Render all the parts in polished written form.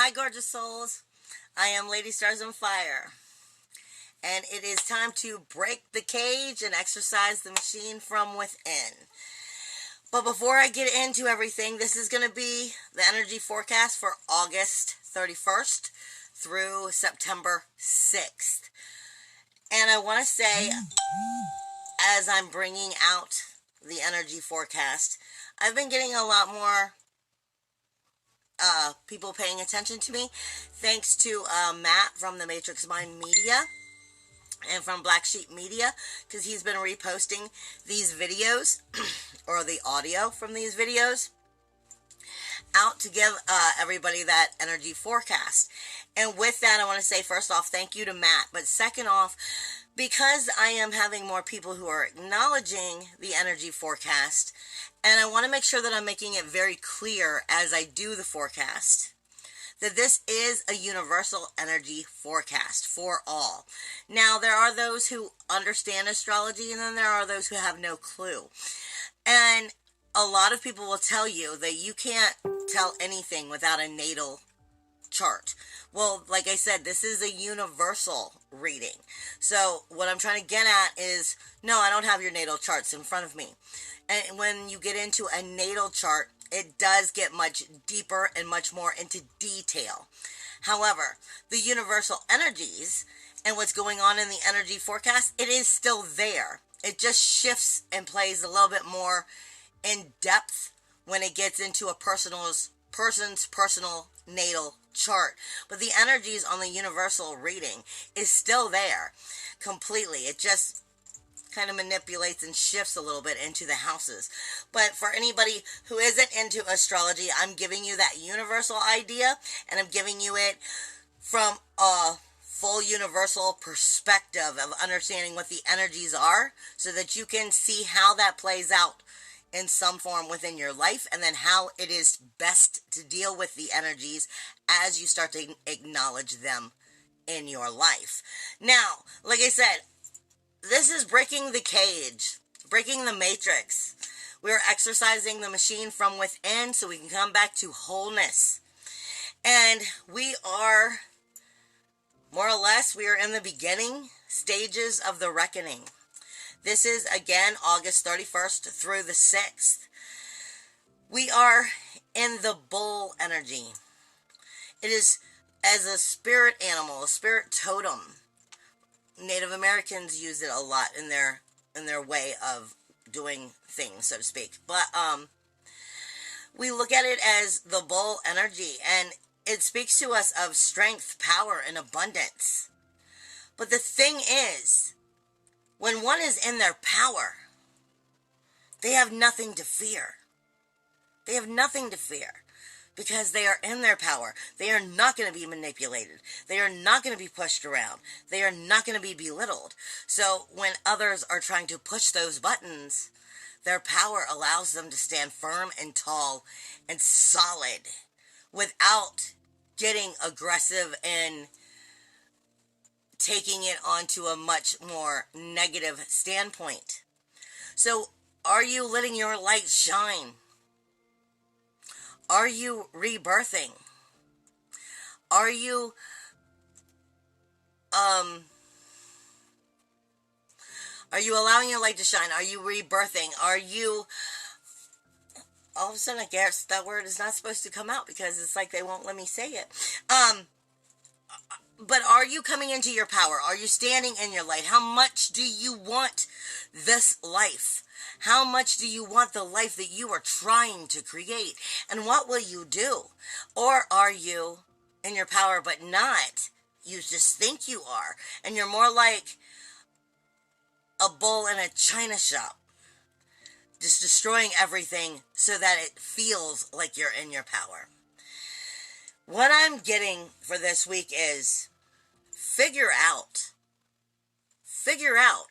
Hi, gorgeous souls. I am Lady Stars on Fire, and it is time to break the cage and exercise the machine from within. But before I get into everything, this is going to be the energy forecast for August 31st through September 6th. And I want to say, as I'm bringing out the energy forecast, I've been getting a lot more people paying attention to me, thanks to Matt from the Matrix Mind Media and from Black Sheep Media, because he's been reposting these videos or the audio from these videos out to give everybody that energy forecast. And with that, I want to say, first off, thank you to Matt. But second off, because I am having more people who are acknowledging the energy forecast, and I want to make sure that I'm making it very clear as I do the forecast, that this is a universal energy forecast for all. Now, there are those who understand astrology, and then there are those who have no clue. And a lot of people will tell you that you can't tell anything without a natal chart. Well, like I said, this is a universal reading. So what I'm trying to get at is, no, I don't have your natal charts in front of me. And when you get into a natal chart, it does get much deeper and much more into detail. However, the universal energies and what's going on in the energy forecast, it is still there. It just shifts and plays a little bit more in depth when it gets into a person's personal natal chart. But the energies on the universal reading is still there completely. It just kind of manipulates and shifts a little bit into the houses. But for anybody who isn't into astrology, I'm giving you that universal idea, and I'm giving you it from a full universal perspective of understanding what the energies are, so that you can see how that plays out in some form within your life, and then how it is best to deal with the energies as you start to acknowledge them in your life. Now, like I said, this is breaking the cage, breaking the matrix. We're exercising the machine from within so we can come back to wholeness. And we are, more or less, we are in the beginning stages of the reckoning. This is, again, August 31st through the 6th. We are in the bull energy. It is as a spirit animal, a spirit totem. Native Americans use it a lot in their way of doing things, so to speak. But we look at it as the bull energy, and it speaks to us of strength, power, and abundance. But the thing is, when one is in their power, they have nothing to fear. They have nothing to fear because they are in their power. They are not going to be manipulated. They are not going to be pushed around. They are not going to be belittled. So when others are trying to push those buttons, their power allows them to stand firm and tall and solid without getting aggressive and taking it onto a much more negative standpoint. So, are you letting your light shine? Are you rebirthing? Are you allowing your light to shine? Are you rebirthing? Are you, all of a sudden I guess that word is not supposed to come out because it's like they won't let me say it. But are you coming into your power? Are you standing in your light? How much do you want this life? How much do you want the life that you are trying to create? And what will you do? Or are you in your power but not? You just think you are. And you're more like a bull in a china shop, just destroying everything so that it feels like you're in your power. What I'm getting for this week is figure out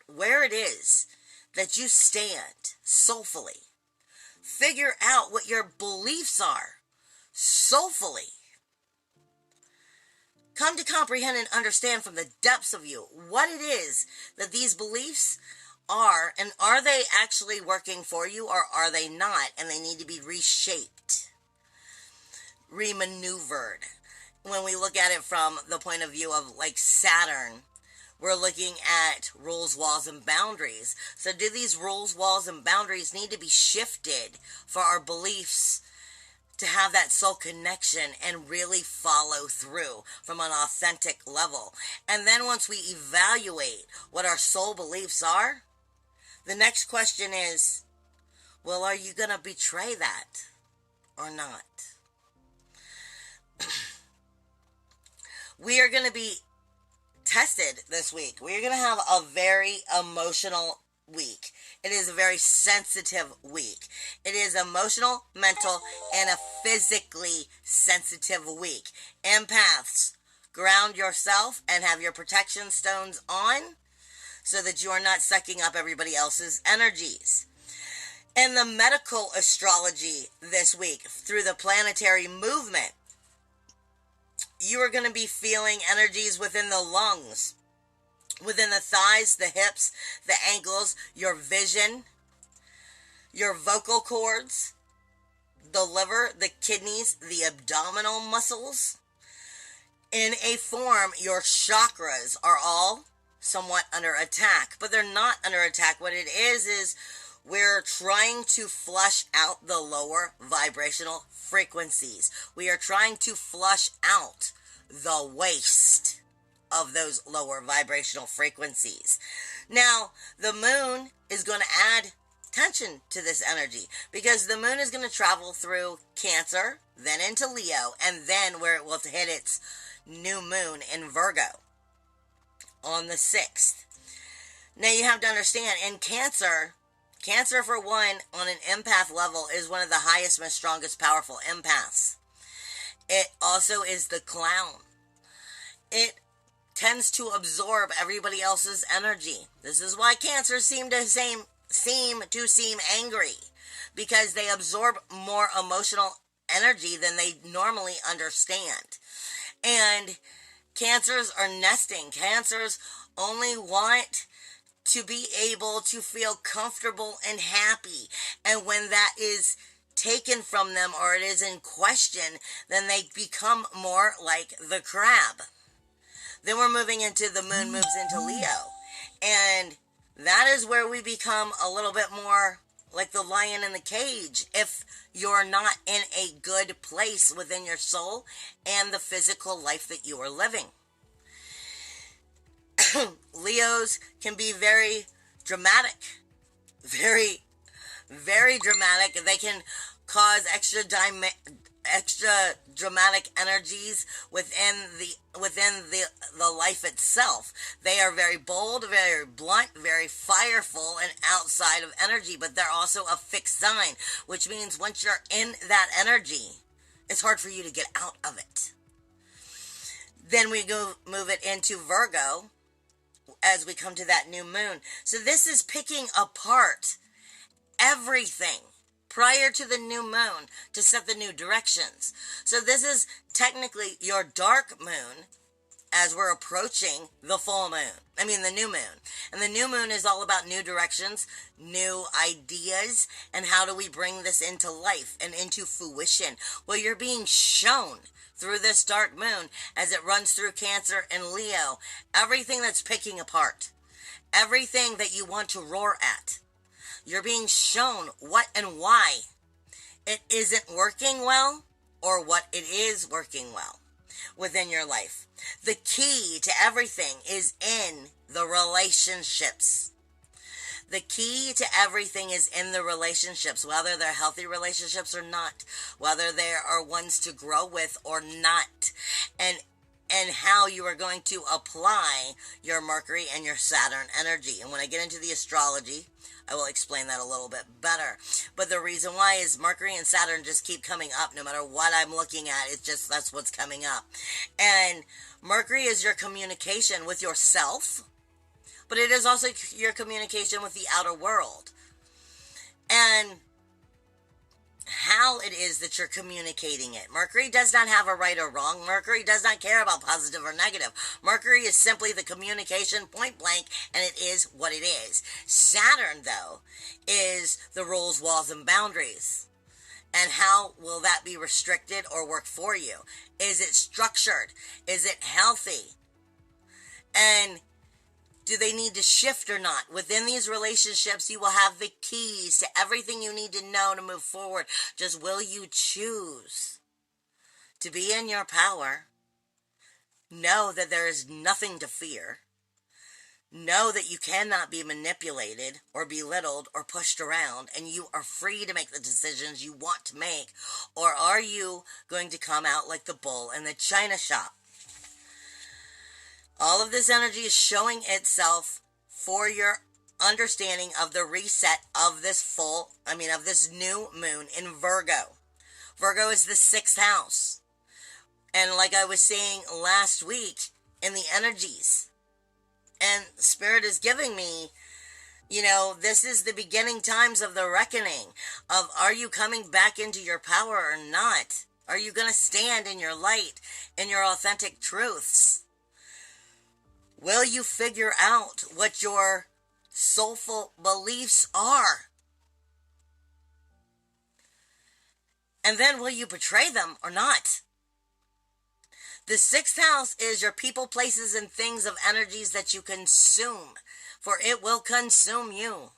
where it is that you stand soulfully. Figure out what your beliefs are soulfully. Come to comprehend and understand from the depths of you what it is that these beliefs are, and are they actually working for you or are they not, and they need to be reshaped, remaneuvered, when we look at it from the point of view of like Saturn, we're looking at rules, walls, and boundaries. So do these rules, walls, and boundaries need to be shifted for our beliefs to have that soul connection and really follow through from an authentic level? And then once we evaluate what our soul beliefs are, the next question is, well, are you going to betray that or not? We are going to be tested this week. We're going to have a very emotional week. It is a very sensitive week. It is emotional, mental, and a physically sensitive week. Empaths, ground yourself and have your protection stones on so that you are not sucking up everybody else's energies. In the medical astrology this week, through the planetary movement, you are going to be feeling energies within the lungs, within the thighs, the hips, the ankles, your vision, your vocal cords, the liver, the kidneys, the abdominal muscles. In a form, your chakras are all somewhat under attack, but they're not under attack. What it is we're trying to flush out the lower vibrational frequencies. We are trying to flush out the waste of those lower vibrational frequencies. Now, the moon is going to add tension to this energy because the moon is going to travel through Cancer, then into Leo, and then where it will hit its new moon in Virgo on the 6th. Now, you have to understand, in Cancer for one, on an empath level, is one of the highest, most strongest, powerful empaths. It also is the clown. It tends to absorb everybody else's energy. This is why Cancer seem to seem angry, because they absorb more emotional energy than they normally understand. And Cancers are nesting. Cancers only want to be able to feel comfortable and happy. And when that is taken from them or it is in question, then they become more like the crab. Then we're moving into the moon moves into Leo. And that is where we become a little bit more like the lion in the cage if you're not in a good place within your soul and the physical life that you are living. Leos can be very dramatic, very, very dramatic. They can cause extra dramatic energies within the life itself. They are very bold, very blunt, very fireful, and outside of energy, but they're also a fixed sign, which means once you're in that energy, it's hard for you to get out of it. Then we go move it into Virgo as we come to that new moon. So this is picking apart everything prior to the new moon to set the new directions. So this is technically your dark moon as we're approaching the full moon. The new moon. And the new moon is all about new directions, new ideas, and how do we bring this into life and into fruition. Well, you're being shown through this dark moon as it runs through Cancer and Leo, everything that's picking apart, everything that you want to roar at. You're being shown what and why it isn't working well or what it is working well within your life. The key to everything is in the relationships. The key to everything is in the relationships, whether they're healthy relationships or not, whether there are ones to grow with or not, and how you are going to apply your Mercury and your Saturn energy. And when I get into the astrology, I will explain that a little bit better. But the reason why is Mercury and Saturn just keep coming up no matter what I'm looking at. It's just that's what's coming up. And Mercury is your communication with yourself, but it is also your communication with the outer world. And how it is that you're communicating it. Mercury does not have a right or wrong. Mercury does not care about positive or negative. Mercury is simply the communication, point blank, and it is what it is. Saturn, though, is the rules, walls, and boundaries. And how will that be restricted or work for you? Is it structured? Is it healthy? And do they need to shift or not? Within these relationships, you will have the keys to everything you need to know to move forward. Just will you choose to be in your power? Know that there is nothing to fear. Know that you cannot be manipulated or belittled or pushed around, and you are free to make the decisions you want to make. Or are you going to come out like the bull in the china shop? All of this energy is showing itself for your understanding of the reset of this of this new moon in Virgo. Virgo is the 6th house. And like I was saying last week, in the energies, and Spirit is giving me, this is the beginning times of the reckoning of, are you coming back into your power or not? Are you going to stand in your light, in your authentic truths? Will you figure out what your soulful beliefs are? And then will you betray them or not? The 6th house is your people, places, and things of energies that you consume, for it will consume you.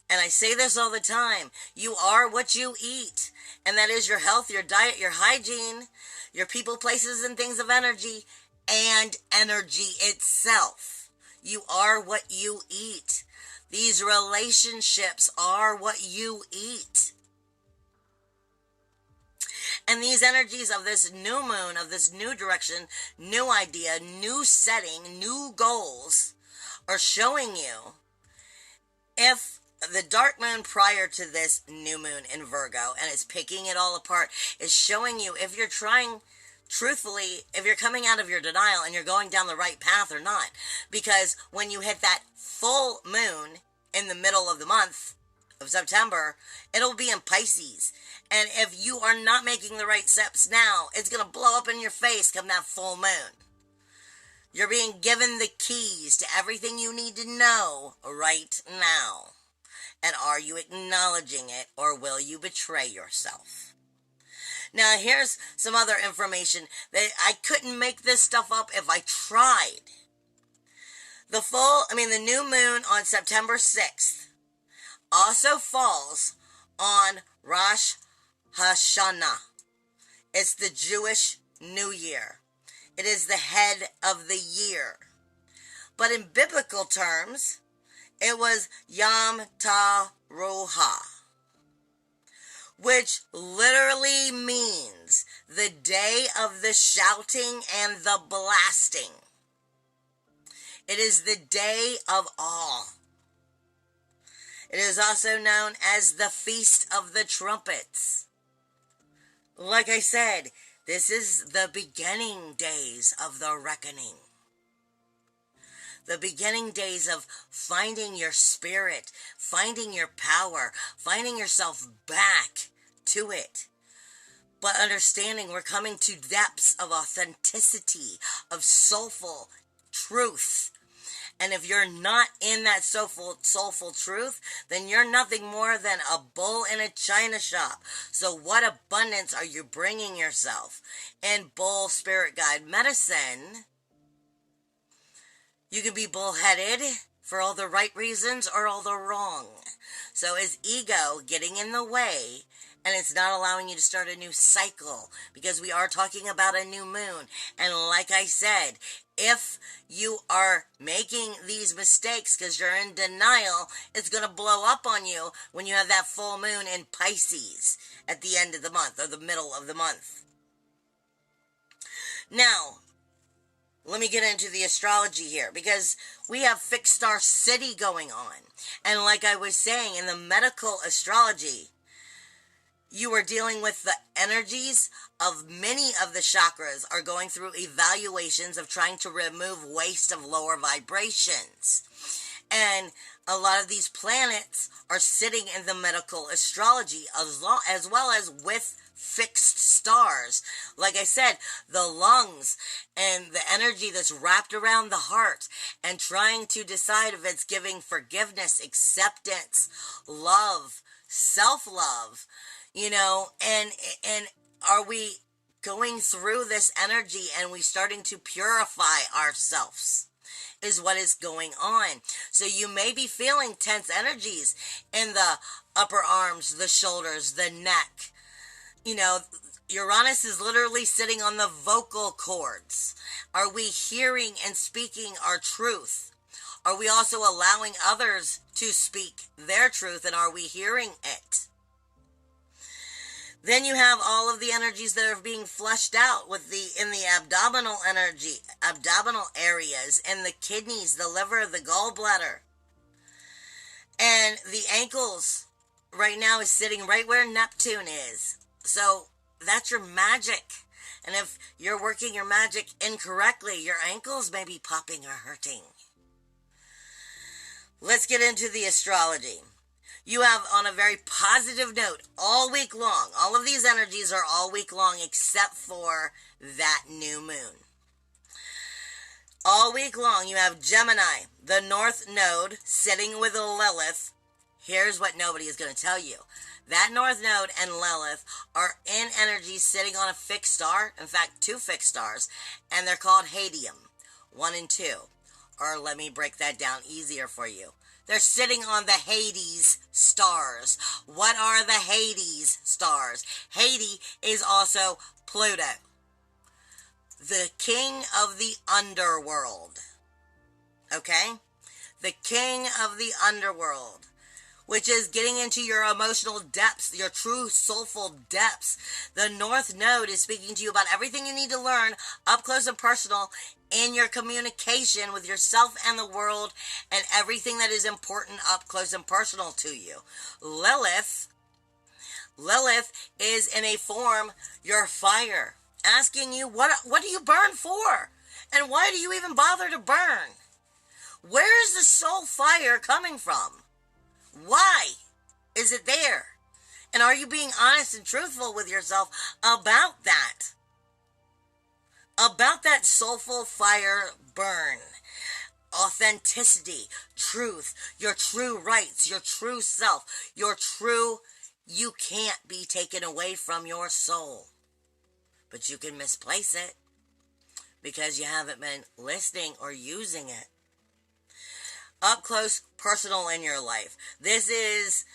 And I say this all the time, you are what you eat, and that is your health, your diet, your hygiene, your people, places, and things of energy, and energy itself. You are what you eat. These relationships are what you eat. And these energies of this new moon, of this new direction, new idea, new setting, new goals are showing you, if the dark moon prior to this new moon in Virgo, and it's picking it all apart, is showing you if you're trying, truthfully, if you're coming out of your denial and you're going down the right path or not. Because when you hit that full moon in the middle of the month of September, it'll be in Pisces. And if you are not making the right steps now, it's going to blow up in your face come that full moon. You're being given the keys to everything you need to know right now. And are you acknowledging it, or will you betray yourself? Now, here's some other information that I couldn't make this stuff up if I tried. The new moon on September 6th also falls on Rosh Hashanah. It's the Jewish New Year. It is the head of the year. But in biblical terms, it was Yom Teruah, which literally means the day of the shouting and the blasting. It is the day of awe. It is also known as the Feast of the Trumpets. Like I said, this is the beginning days of the reckoning. The beginning days of finding your spirit, finding your power, finding yourself back to it. But understanding we're coming to depths of authenticity, of soulful truth. And if you're not in that soulful truth, then you're nothing more than a bull in a china shop. So what abundance are you bringing yourself? In bull spirit guide medicine, you can be bullheaded for all the right reasons or all the wrong. So is ego getting in the way, and it's not allowing you to start a new cycle, because we are talking about a new moon. And like I said, if you are making these mistakes because you're in denial, it's going to blow up on you when you have that full moon in Pisces at the end of the month or the middle of the month. Now, let me get into the astrology here, because we have fixed star city going on. And like I was saying, in the medical astrology, you are dealing with the energies of many of the chakras are going through evaluations of trying to remove waste of lower vibrations. And a lot of these planets are sitting in the medical astrology as well as with fixed stars. Like I said, the lungs and the energy that's wrapped around the heart, and trying to decide if it's giving forgiveness, acceptance, love, self-love. you know, and are we going through this energy and we starting to purify ourselves is what is going on. So you may be feeling tense energies in the upper arms, the shoulders, the neck. You know, Uranus is literally sitting on the vocal cords. Are we hearing and speaking our truth? Are we also allowing others to speak their truth, and are we hearing it? Then you have all of the energies that are being flushed out in the abdominal energy, abdominal areas, and the kidneys, the liver, the gallbladder. And the ankles right now is sitting right where Neptune is. So that's your magic. And if you're working your magic incorrectly, your ankles may be popping or hurting. Let's get into the astrology. You have, on a very positive note, all week long. All of these energies are all week long except for that new moon. All week long, you have Gemini, the North Node, sitting with Lilith. Here's what nobody is going to tell you. That North Node and Lilith are in energy sitting on a fixed star. In fact, 2 fixed stars. And they're called Hadium, 1 and 2. Or let me break that down easier for you. They're sitting on the Hades stars. What are the Hades stars? Hades is also Pluto, the king of the underworld. Okay? The king of the underworld, which is getting into your emotional depths, your true soulful depths. The North Node is speaking to you about everything you need to learn up close and personal in your communication with yourself and the world, and everything that is important up close and personal to you. Lilith is in a form, your fire, asking you, what do you burn for? And why do you even bother to burn? Where is the soul fire coming from? Why is it there? And are you being honest and truthful with yourself about that? About that soulful fire burn. Authenticity, truth, your true rights, your true self, you can't be taken away from your soul. But you can misplace it because you haven't been listening or using it. Up close, personal in your life. This is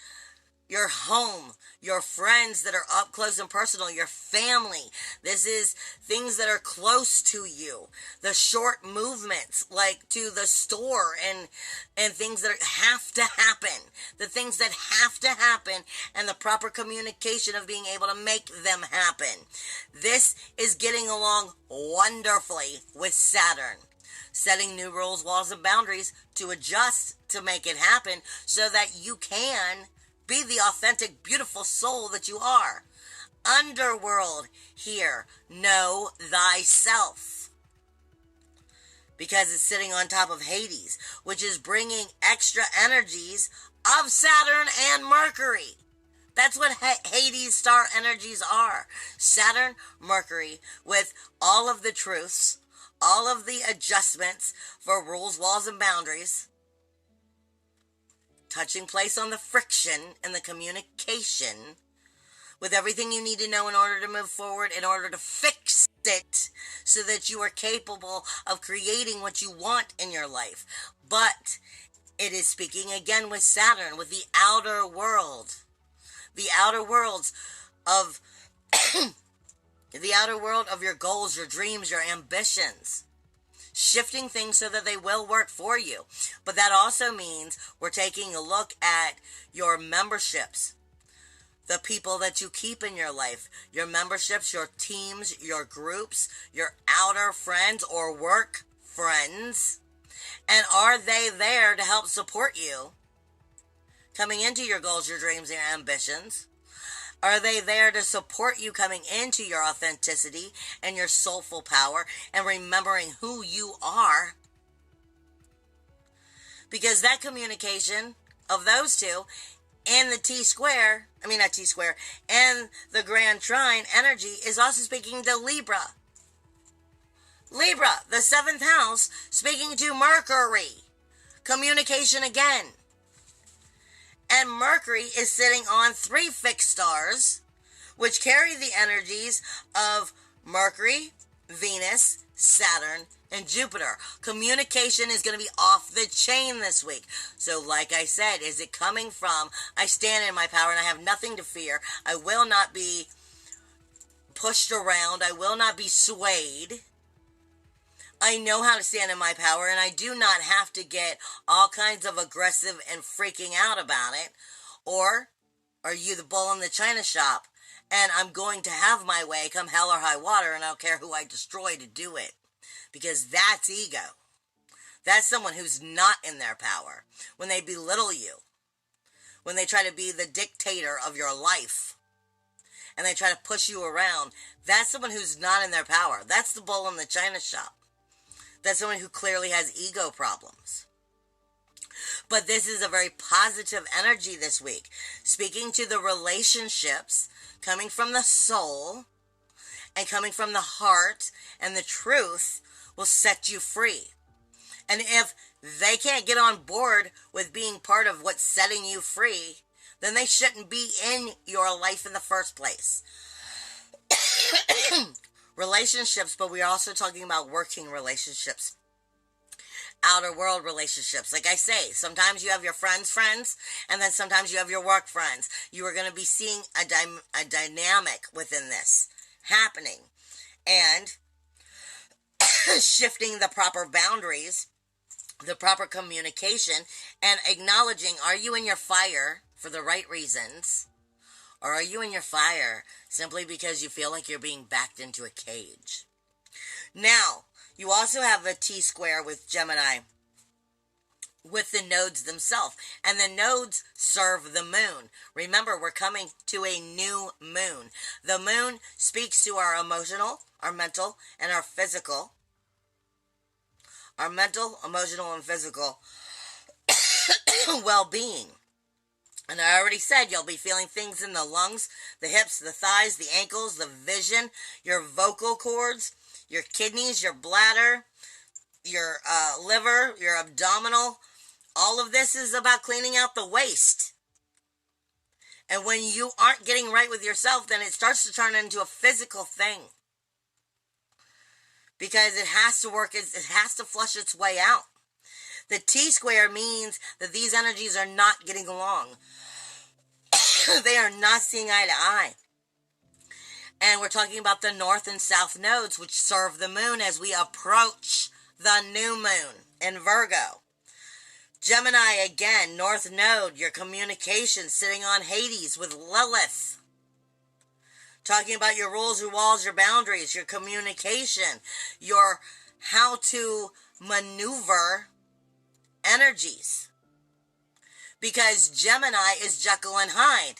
your home, your friends that are up close and personal, your family. This is things that are close to you. The short movements, like to the store and things that have to happen. The things that have to happen and the proper communication of being able to make them happen. This is getting along wonderfully with Saturn. Setting new rules, laws, and boundaries to adjust to make it happen so that you can be the authentic, beautiful soul that you are. Underworld here, know thyself. Because it's sitting on top of Hades, which is bringing extra energies of Saturn and Mercury. That's what Hades star energies are. Saturn, Mercury, with all of the truths, all of the adjustments for rules, laws, and boundaries, touching place on the friction and the communication with everything you need to know in order to move forward, in order to fix it so that you are capable of creating what you want in your life. But it is speaking again with Saturn, with the outer world. The outer worlds of the outer world of your goals, your dreams, your ambitions. Shifting things so that they will work for you. But that also means we're taking a look at your memberships, the people that you keep in your life, your memberships, your teams, your groups, your outer friends or work friends. And are they there to help support you coming into your goals, your dreams, and your ambitions? Are they there to support you coming into your authenticity and your soulful power and remembering who you are? Because that communication of those two and the and the Grand Trine energy is also speaking to Libra. Libra, the 7th house, speaking to Mercury. Communication again. And Mercury is sitting on 3 fixed stars which carry the energies of Mercury, Venus, Saturn, and Jupiter. Communication is going to be off the chain this week. So like I said, is it coming from, I stand in my power and I have nothing to fear. I will not be pushed around. I will not be swayed. I know how to stand in my power, and I do not have to get all kinds of aggressive and freaking out about it. Or are you the bull in the china shop, and I'm going to have my way come hell or high water, and I don't care who I destroy to do it? Because that's ego. That's someone who's not in their power. When they belittle you, when they try to be the dictator of your life, and they try to push you around, that's someone who's not in their power. That's the bull in the china shop. That's someone who clearly has ego problems. But this is a very positive energy this week. Speaking to the relationships, coming from the soul, and coming from the heart, and the truth will set you free. And if they can't get on board with being part of what's setting you free, then they shouldn't be in your life in the first place. Relationships, but we're also talking about working relationships, outer world relationships. Like I say, sometimes you have your friends, and then sometimes you have your work friends. You are going to be seeing a dynamic within this happening, and shifting the proper boundaries, the proper communication, and acknowledging, are you in your fire for the right reasons? Or are you in your fire simply because you feel like you're being backed into a cage? Now, you also have a T-square with Gemini, with the nodes themselves. And the nodes serve the moon. Remember, we're coming to a new moon. The moon speaks to our emotional, our mental, and our physical. Our mental, emotional, and physical well-being. And I already said you'll be feeling things in the lungs, the hips, the thighs, the ankles, the vision, your vocal cords, your kidneys, your bladder, your liver, your abdominal. All of this is about cleaning out the waste. And when you aren't getting right with yourself, then it starts to turn into a physical thing. Because it has to work, it has to flush its way out. The T-square means that these energies are not getting along. They are not seeing eye to eye. And we're talking about the north and south nodes, which serve the moon as we approach the new moon in Virgo. Gemini, again, north node, your communication, sitting on Hades with Lilith. Talking about your rules, your walls, your boundaries, your communication, your how to maneuver energies. Because Gemini is Jekyll and Hyde.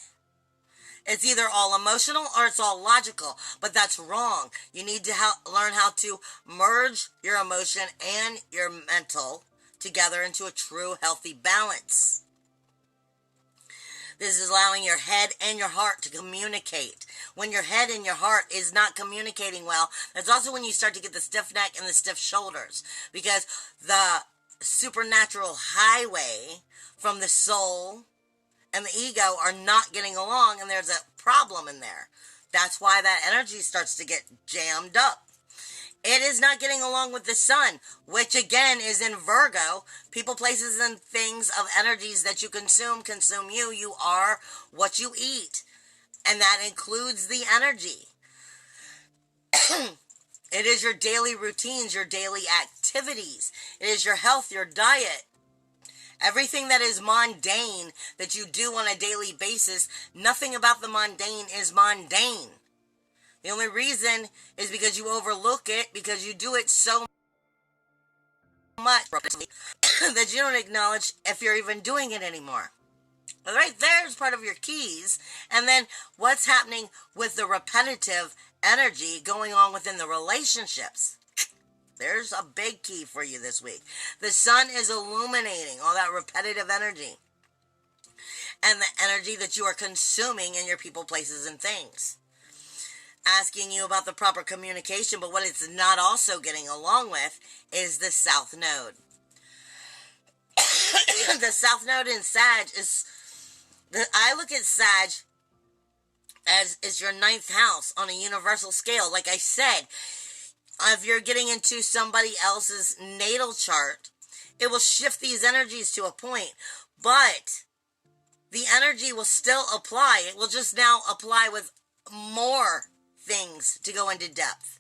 It's either all emotional or it's all logical, but that's wrong. You need to learn how to merge your emotion and your mental together into a true healthy balance. This is allowing your head and your heart to communicate. When your head and your heart is not communicating well, that's also when you start to get the stiff neck and the stiff shoulders. Because the supernatural highway from the soul and the ego are not getting along, and there's a problem in there. That's why that energy starts to get jammed up. It is not getting along with the sun, which again is in Virgo. People, places, and things of energies that you consume you. You are what you eat. And that includes the energy. It is your daily routines, your daily activities. It is your health, your diet. Everything that is mundane that you do on a daily basis, nothing about the mundane is mundane. The only reason is because you overlook it, because you do it so much that you don't acknowledge if you're even doing it anymore. But right there's part of your keys. And then what's happening with the repetitive energy going on within the relationships? There's a big key for you this week. The sun is illuminating all that repetitive energy and the energy that you are consuming in your people, places, and things. Asking you about the proper communication, but what it's not also getting along with is the South Node. The South Node in Sag is, I look at Sag as is your ninth house on a universal scale. Like I said, if you're getting into somebody else's natal chart, it will shift these energies to a point, but the energy will still apply. It will just now apply with more things to go into depth.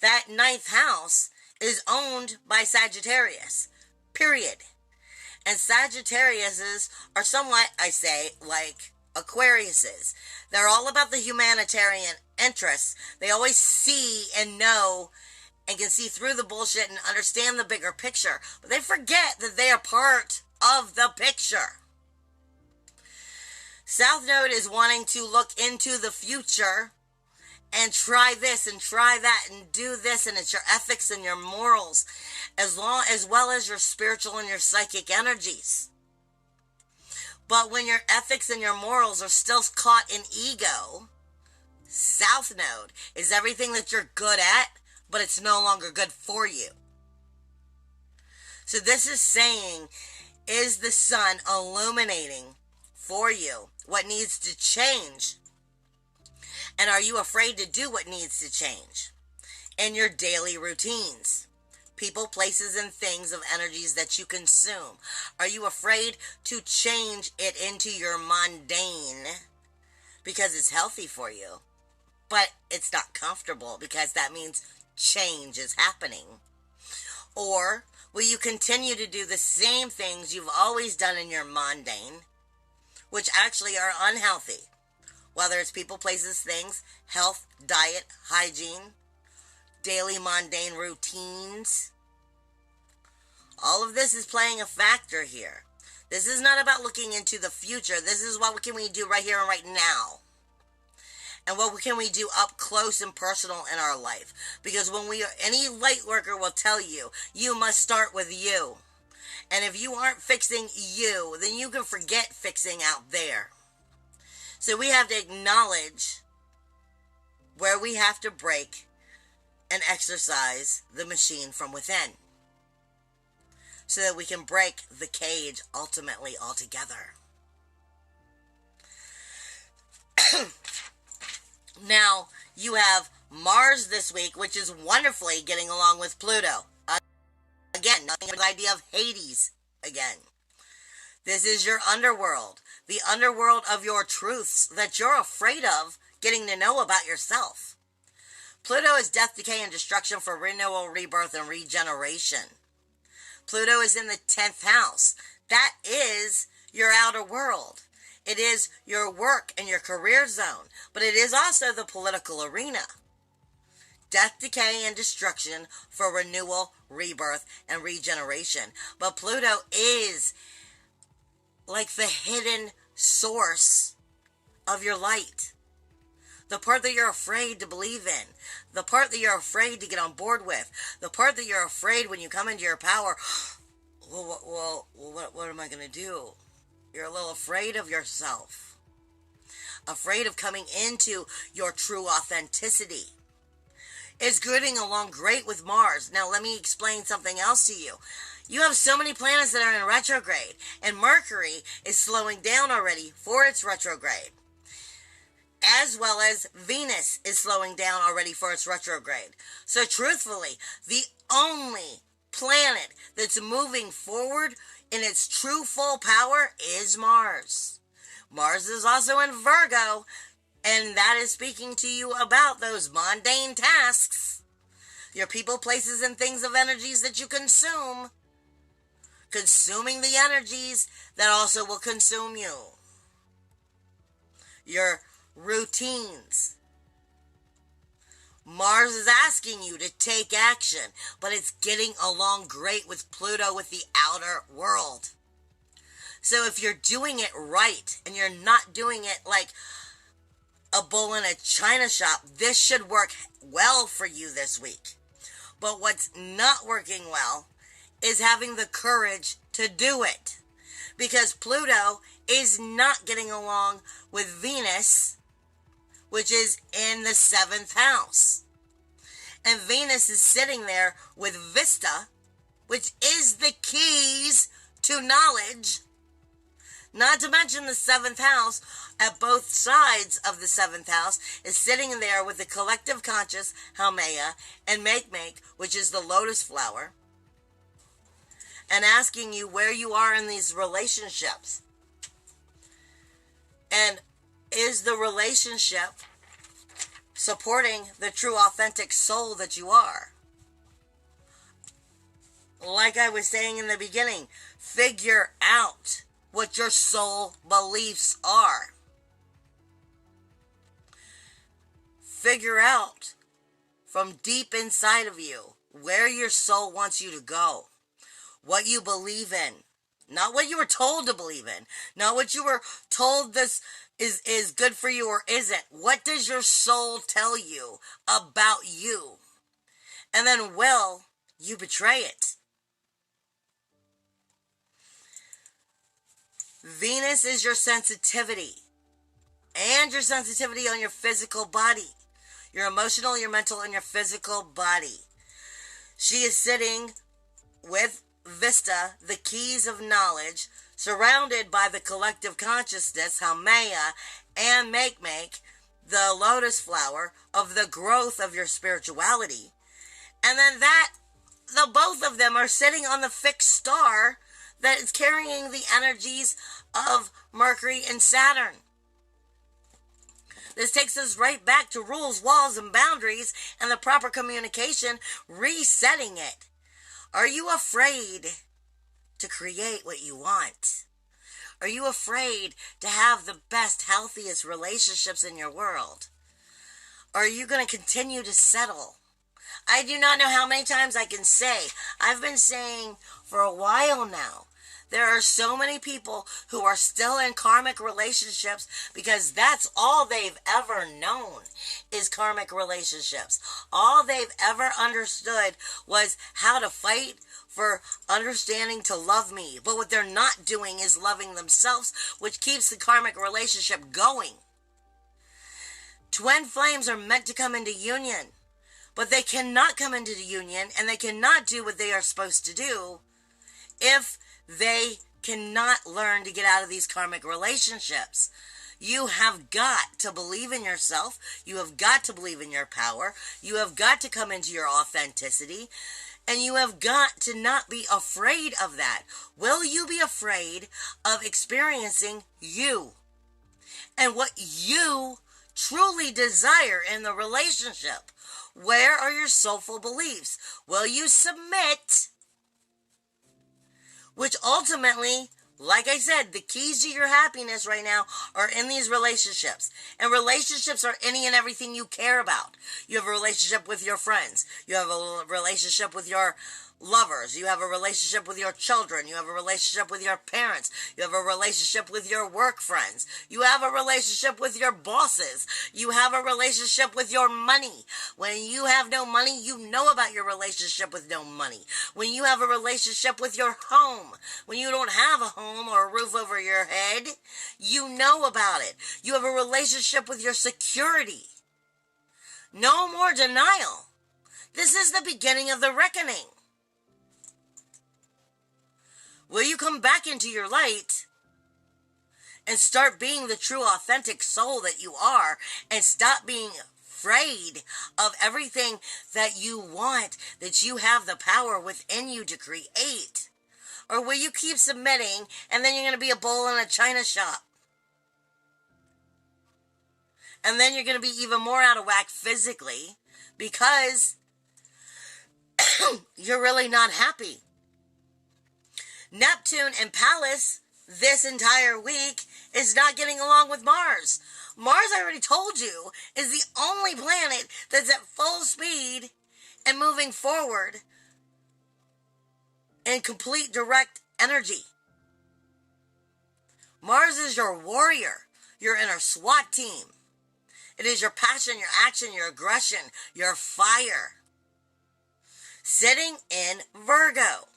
That ninth house is owned by Sagittarius, period. And Sagittariuses are somewhat, I say, like Aquariuses. They're all about the humanitarian interests. They always see and know and can see through the bullshit and understand the bigger picture. But they forget that they are part of the picture. South Node is wanting to look into the future and try this and try that and do this, and it's your ethics and your morals as well as your spiritual and your psychic energies. But when your ethics and your morals are still caught in ego, South Node is everything that you're good at, but it's no longer good for you. So this is saying, is the sun illuminating for you what needs to change? And are you afraid to do what needs to change in your daily routines? People, places, and things of energies that you consume. Are you afraid to change it into your mundane because it's healthy for you, but it's not comfortable because that means change is happening? Or will you continue to do the same things you've always done in your mundane, which actually are unhealthy? Whether it's people, places, things, health, diet, hygiene, daily mundane routines. All of this is playing a factor here. This is not about looking into the future. This is what can we do right here and right now. And what can we do up close and personal in our life? Because when any light worker will tell you, you must start with you. And if you aren't fixing you, then you can forget fixing out there. So we have to acknowledge where we have to break and exercise the machine from within, so that we can break the cage ultimately altogether. Now, you have Mars this week, which is wonderfully getting along with Pluto. Again, nothing but the idea of Hades again. This is your underworld. The underworld of your truths that you're afraid of getting to know about yourself. Pluto is death, decay, and destruction for renewal, rebirth, and regeneration. Pluto is in the 10th house. That is your outer world. It is your work and your career zone, but it is also the political arena. Death, decay, and destruction for renewal, rebirth, and regeneration. But Pluto is like the hidden source of your light. The part that you're afraid to believe in. The part that you're afraid to get on board with. The part that you're afraid when you come into your power. Well, what am I going to do? You're a little afraid of yourself. Afraid of coming into your true authenticity. It's getting along great with Mars. Now, let me explain something else to you. You have so many planets that are in retrograde, and Mercury is slowing down already for its retrograde. As well as Venus is slowing down already for its retrograde. So truthfully, the only planet that's moving forward in its true full power is Mars. Mars is also in Virgo, and that is speaking to you about those mundane tasks. Your people, places, and things of energies that you consume. Consuming the energies that also will consume you. Your routines. Mars is asking you to take action, but it's getting along great with Pluto, with the outer world. So if you're doing it right, and you're not doing it like a bull in a china shop, this should work well for you this week. But what's not working well is having the courage to do it. Because Pluto is not getting along with Venus, which is in the 7th house. And Venus is sitting there with Vista, which is the keys to knowledge. Not to mention the 7th house at both sides of the 7th house is sitting there with the collective conscious, Haumea, and Make, which is the lotus flower, and asking you where you are in these relationships. And is the relationship supporting the true authentic soul that you are? Like I was saying in the beginning, figure out what your soul beliefs are. Figure out from deep inside of you where your soul wants you to go. What you believe in. Not what you were told to believe in. Not what you were told this is good for you or isn't. What does your soul tell you about you? And then will you betray it? Venus is your sensitivity. And your sensitivity on your physical body. Your emotional, your mental, and your physical body. She is sitting with Vista, the keys of knowledge, surrounded by the collective consciousness, Haumea, and Make, the lotus flower of the growth of your spirituality. And then the both of them are sitting on the fixed star that is carrying the energies of Mercury and Saturn. This takes us right back to rules, walls, and boundaries and the proper communication, resetting it. Are you afraid to create what you want? Are you afraid to have the best, healthiest relationships in your world? Or are you going to continue to settle? I do not know how many times I can say. I've been saying for a while now, there are so many people who are still in karmic relationships because that's all they've ever known is karmic relationships. All they've ever understood was how to fight for understanding to love me. But what they're not doing is loving themselves, which keeps the karmic relationship going. Twin flames are meant to come into union, but they cannot come into the union and they cannot do what they are supposed to do if they cannot learn to get out of these karmic relationships. You have got to believe in yourself. You have got to believe in your power. You have got to come into your authenticity. And you have got to not be afraid of that. Will you be afraid of experiencing you? And what you truly desire in the relationship? Where are your soulful beliefs? Will you submit? Which ultimately, like I said, the keys to your happiness right now are in these relationships. And relationships are any and everything you care about. You have a relationship with your friends. You have a relationship with your lovers. You have a relationship with your children. You have a relationship with your parents. You have a relationship with your work friends. You have a relationship with your bosses. You have a relationship with your money. When you have no money, you know about your relationship with no money. When you have a relationship with your home, when you don't have a home or a roof over your head, you know about it. You have a relationship with your security. No more denial. This is the beginning of the reckoning. Will you come back into your light and start being the true authentic soul that you are and stop being afraid of everything that you want, that you have the power within you to create? Or will you keep submitting and then you're going to be a bull in a china shop? And then you're going to be even more out of whack physically because you're really not happy. Neptune and Pallas this entire week is not getting along with Mars. Mars, I already told you, is the only planet that's at full speed and moving forward in complete direct energy. Mars is your warrior, your inner SWAT team. It is your passion, your action, your aggression, your fire. Sitting in Virgo.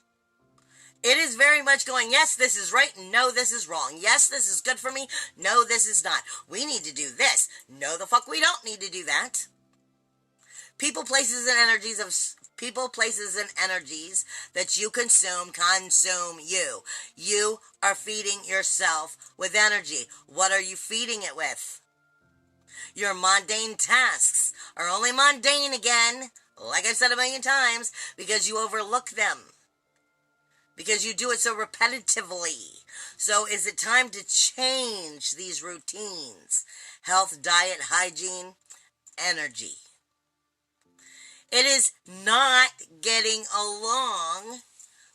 It is very much going, yes, this is right. No, this is wrong. Yes, this is good for me. No, this is not. We need to do this. No, the fuck we don't need to do that. People, places, and energies of People, places, and energies that you consume you. You are feeding yourself with energy. What are you feeding it with? Your mundane tasks are only mundane again, like I've said a million times, because you overlook them. Because you do it so repetitively. So is it time to change these routines? Health, diet, hygiene, energy. It is not getting along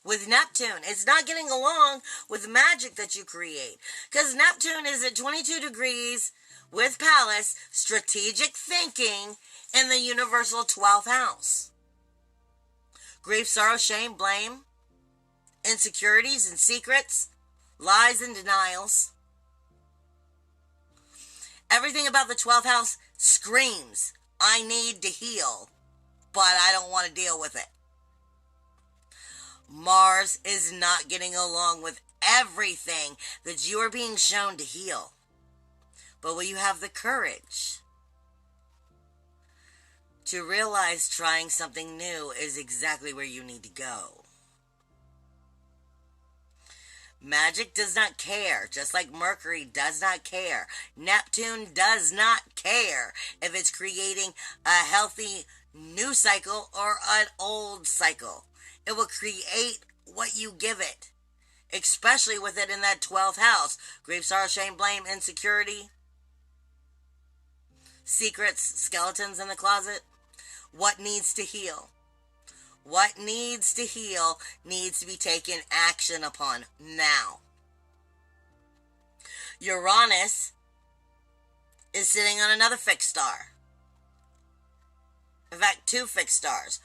with Neptune. It's not getting along with magic that you create. Because Neptune is at 22 degrees with Pallas, strategic thinking in the universal 12th house. Grief, sorrow, shame, blame, insecurities and secrets, lies and denials. Everything about the 12th house screams, I need to heal, but I don't want to deal with it. Mars is not getting along with everything that you are being shown to heal. But will you have the courage to realize trying something new is exactly where you need to go? Magic does not care, just like Mercury does not care. Neptune does not care if it's creating a healthy new cycle or an old cycle. It will create what you give it, especially with it in that 12th house. Grief, sorrow, shame, blame, insecurity, secrets, skeletons in the closet. What needs to heal? What needs to heal needs to be taken action upon now. Uranus is sitting on another fixed star. In fact, 2 fixed stars.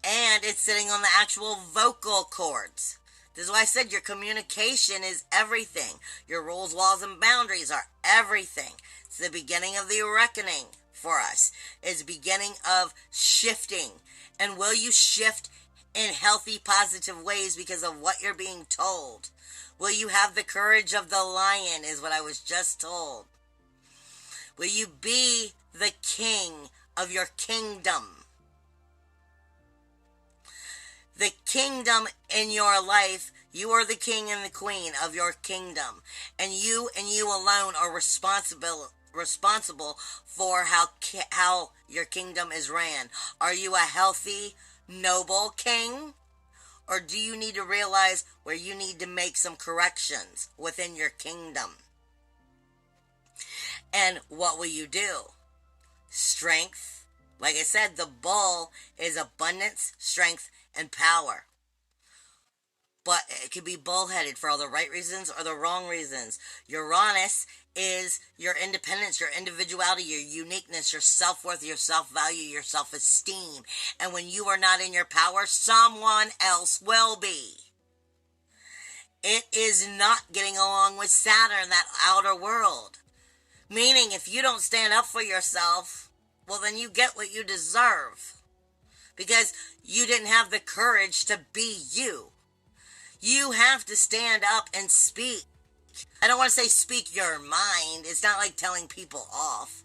And it's sitting on the actual vocal cords. This is why I said your communication is everything. Your rules, laws, and boundaries are everything. It's the beginning of the reckoning for us. It's the beginning of shifting. And will you shift in healthy, positive ways because of what you're being told? Will you have the courage of the lion, is what I was just told. Will you be the king of your kingdom? The kingdom in your life, you are the king and the queen of your kingdom. And you alone are responsible for how your kingdom is ran. Are you a healthy, noble king? Or do you need to realize where you need to make some corrections within your kingdom? And what will you do? Strength. Like I said, the bull is abundance, strength, and power. But it could be bullheaded for all the right reasons or the wrong reasons. Uranus is your independence, your individuality, your uniqueness, your self-worth, your self-value, your self-esteem. And when you are not in your power, someone else will be. It is not getting along with Saturn, that outer world. Meaning, if you don't stand up for yourself, well, then you get what you deserve. Because you didn't have the courage to be you. You have to stand up and speak. I don't want to say speak your mind. It's not like telling people off.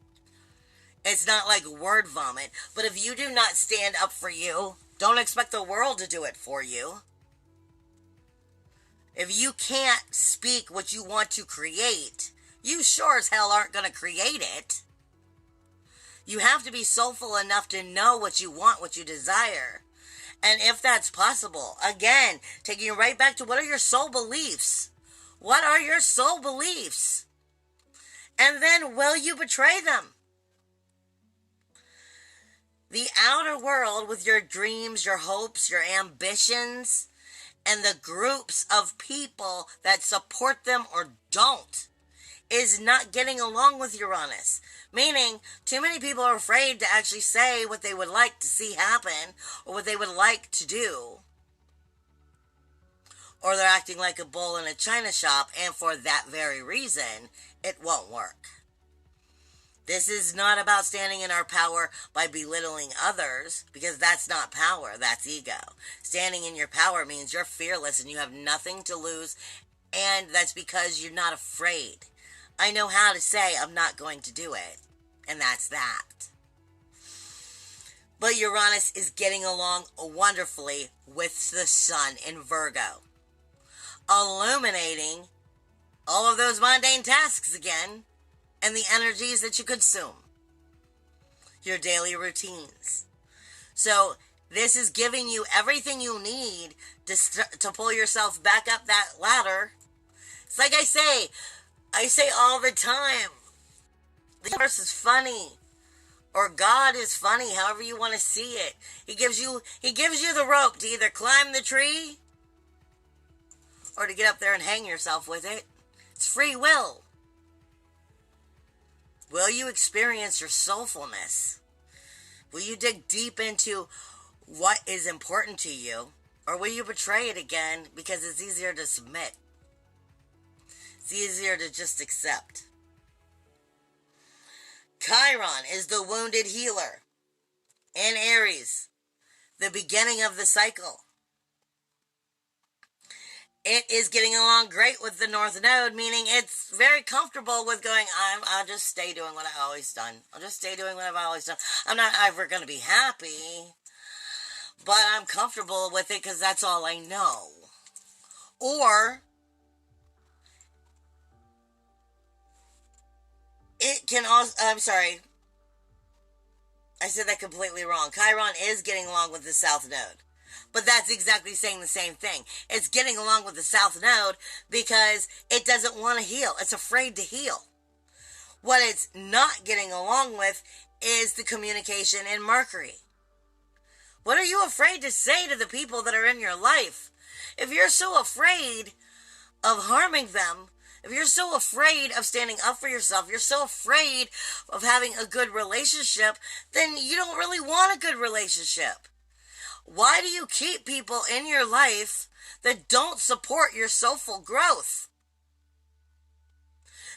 It's not like word vomit. But if you do not stand up for you, don't expect the world to do it for you. If you can't speak what you want to create, you sure as hell aren't going to create it. You have to be soulful enough to know what you want, what you desire. And if that's possible, again, taking you right back to what are your soul beliefs? What are your soul beliefs? And then will you betray them? The outer world with your dreams, your hopes, your ambitions, and the groups of people that support them or don't is not getting along with Uranus. Meaning, too many people are afraid to actually say what they would like to see happen or what they would like to do. Or they're acting like a bull in a china shop, and for that very reason, it won't work. This is not about standing in our power by belittling others, because that's not power, that's ego. Standing in your power means you're fearless and you have nothing to lose, and that's because you're not afraid. I know how to say I'm not going to do it, and that's that. But Uranus is getting along wonderfully with the Sun in Virgo, illuminating all of those mundane tasks again and the energies that you consume, your daily routines. So this is giving you everything you need to pull yourself back up that ladder. It's like I say all the time, the universe is funny, or God is funny, however you want to see it. He gives you the rope to either climb the tree or to get up there and hang yourself with it. It's free will. Will you experience your soulfulness? Will you dig deep into what is important to you? Or will you betray it again because it's easier to submit? It's easier to just accept. Chiron is the wounded healer in Aries, the beginning of the cycle. It is getting along great with the North Node, meaning it's very comfortable with going, I'll just stay doing what I've always done. I'll just stay doing what I've always done. I'm not ever going to be happy, but I'm comfortable with it because that's all I know. Or it can also, I'm sorry, I said that completely wrong. Chiron is getting along with the South Node. But that's exactly saying the same thing. It's getting along with the South Node because it doesn't want to heal. It's afraid to heal. What it's not getting along with is the communication in Mercury. What are you afraid to say to the people that are in your life? If you're so afraid of harming them, if you're so afraid of standing up for yourself, you're so afraid of having a good relationship, then you don't really want a good relationship. Why do you keep people in your life that don't support your soulful growth?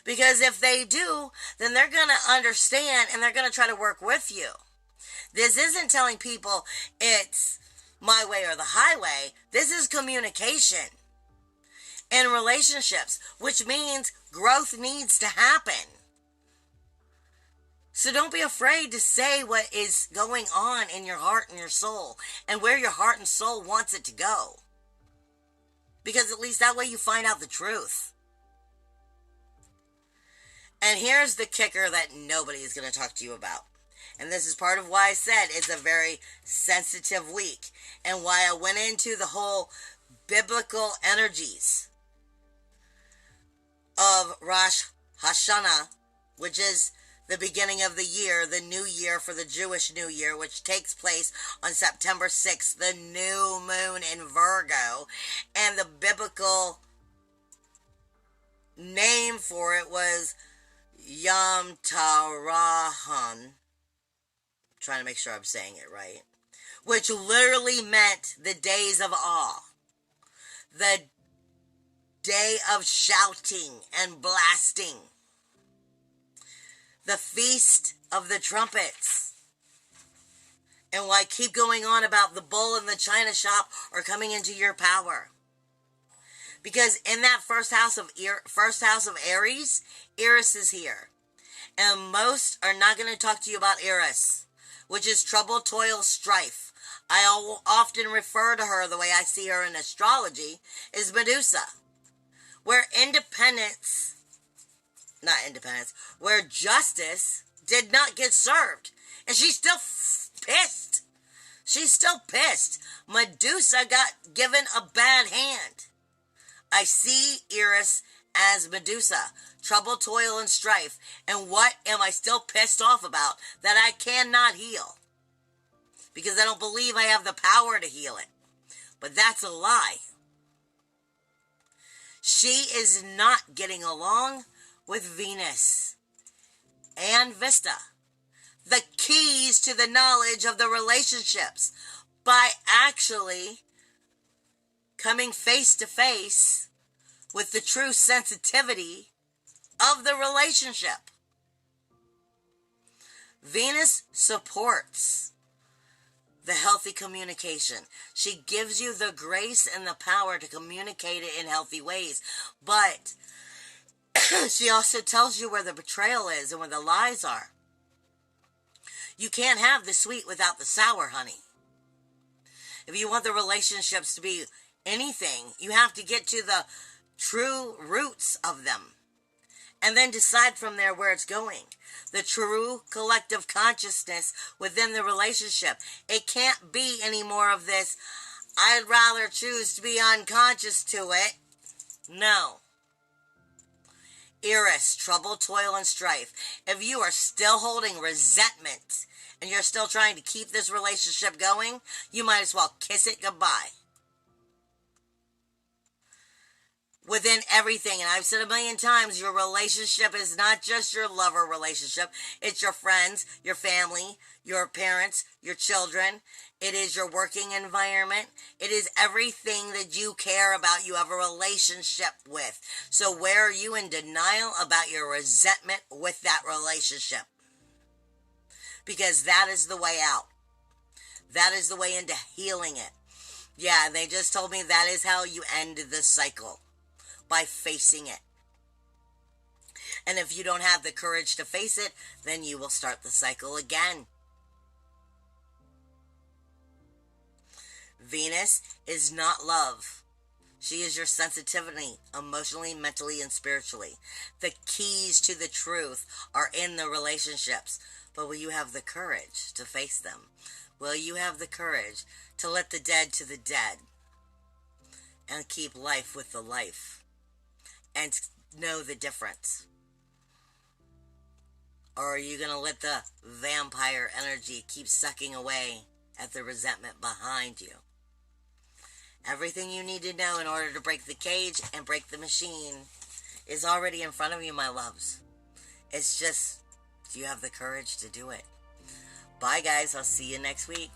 Because if they do, then they're going to understand and they're going to try to work with you. This isn't telling people it's my way or the highway. This is communication in relationships, which means growth needs to happen. So don't be afraid to say what is going on in your heart and your soul and where your heart and soul wants it to go. Because at least that way you find out the truth. And here's the kicker that nobody is going to talk to you about. And this is part of why I said it's a very sensitive week and why I went into the whole biblical energies of Rosh Hashanah, which is the beginning of the year, the new year for the Jewish New Year, which takes place on September 6th, the new moon in Virgo. And the biblical name for it was Yom Tarahan. Trying to make sure I'm saying it right. Which literally meant the days of awe. The day of shouting and blasting. The feast of the trumpets. And why I keep going on about the bull in the china shop or coming into your power. Because in that first house of Aries, Eris is here. And most are not going to talk to you about Eris, which is trouble, toil, strife. I often refer to her, the way I see her in astrology, is Medusa. Where where justice did not get served. And she's still pissed. She's still pissed. Medusa got given a bad hand. I see Eris as Medusa. Trouble, toil, and strife. And what am I still pissed off about? That I cannot heal. Because I don't believe I have the power to heal it. But that's a lie. She is not getting along with Venus and Vesta, the keys to the knowledge of the relationships, by actually coming face to face with the true sensitivity of the relationship. Venus supports the healthy communication. She gives you the grace and the power to communicate it in healthy ways. But she also tells you where the betrayal is and where the lies are. You can't have the sweet without the sour, honey. If you want the relationships to be anything, you have to get to the true roots of them and then decide from there where it's going. The true collective consciousness within the relationship. It can't be any more of this, I'd rather choose to be unconscious to it. No. Eris, trouble, toil, and strife. If you are still holding resentment and you're still trying to keep this relationship going, you might as well kiss it goodbye. Within everything, and I've said a million times, your relationship is not just your lover relationship. It's your friends, your family, your parents, your children. It is your working environment. It is everything that you care about, you have a relationship with. So where are you in denial about your resentment with that relationship? Because that is the way out. That is the way into healing it. Yeah, they just told me that is how you end the cycle. By facing it. And if you don't have the courage to face it, then you will start the cycle again. Venus is not love. She is your sensitivity, emotionally, mentally, and spiritually. The keys to the truth are in the relationships. But will you have the courage to face them? Will you have the courage to let the dead to the dead? And keep life with the life? And know the difference? Or are you going to let the vampire energy keep sucking away at the resentment behind you? Everything you need to know in order to break the cage and break the machine is already in front of you, my loves. It's just, do you have the courage to do it? Bye, guys. I'll see you next week.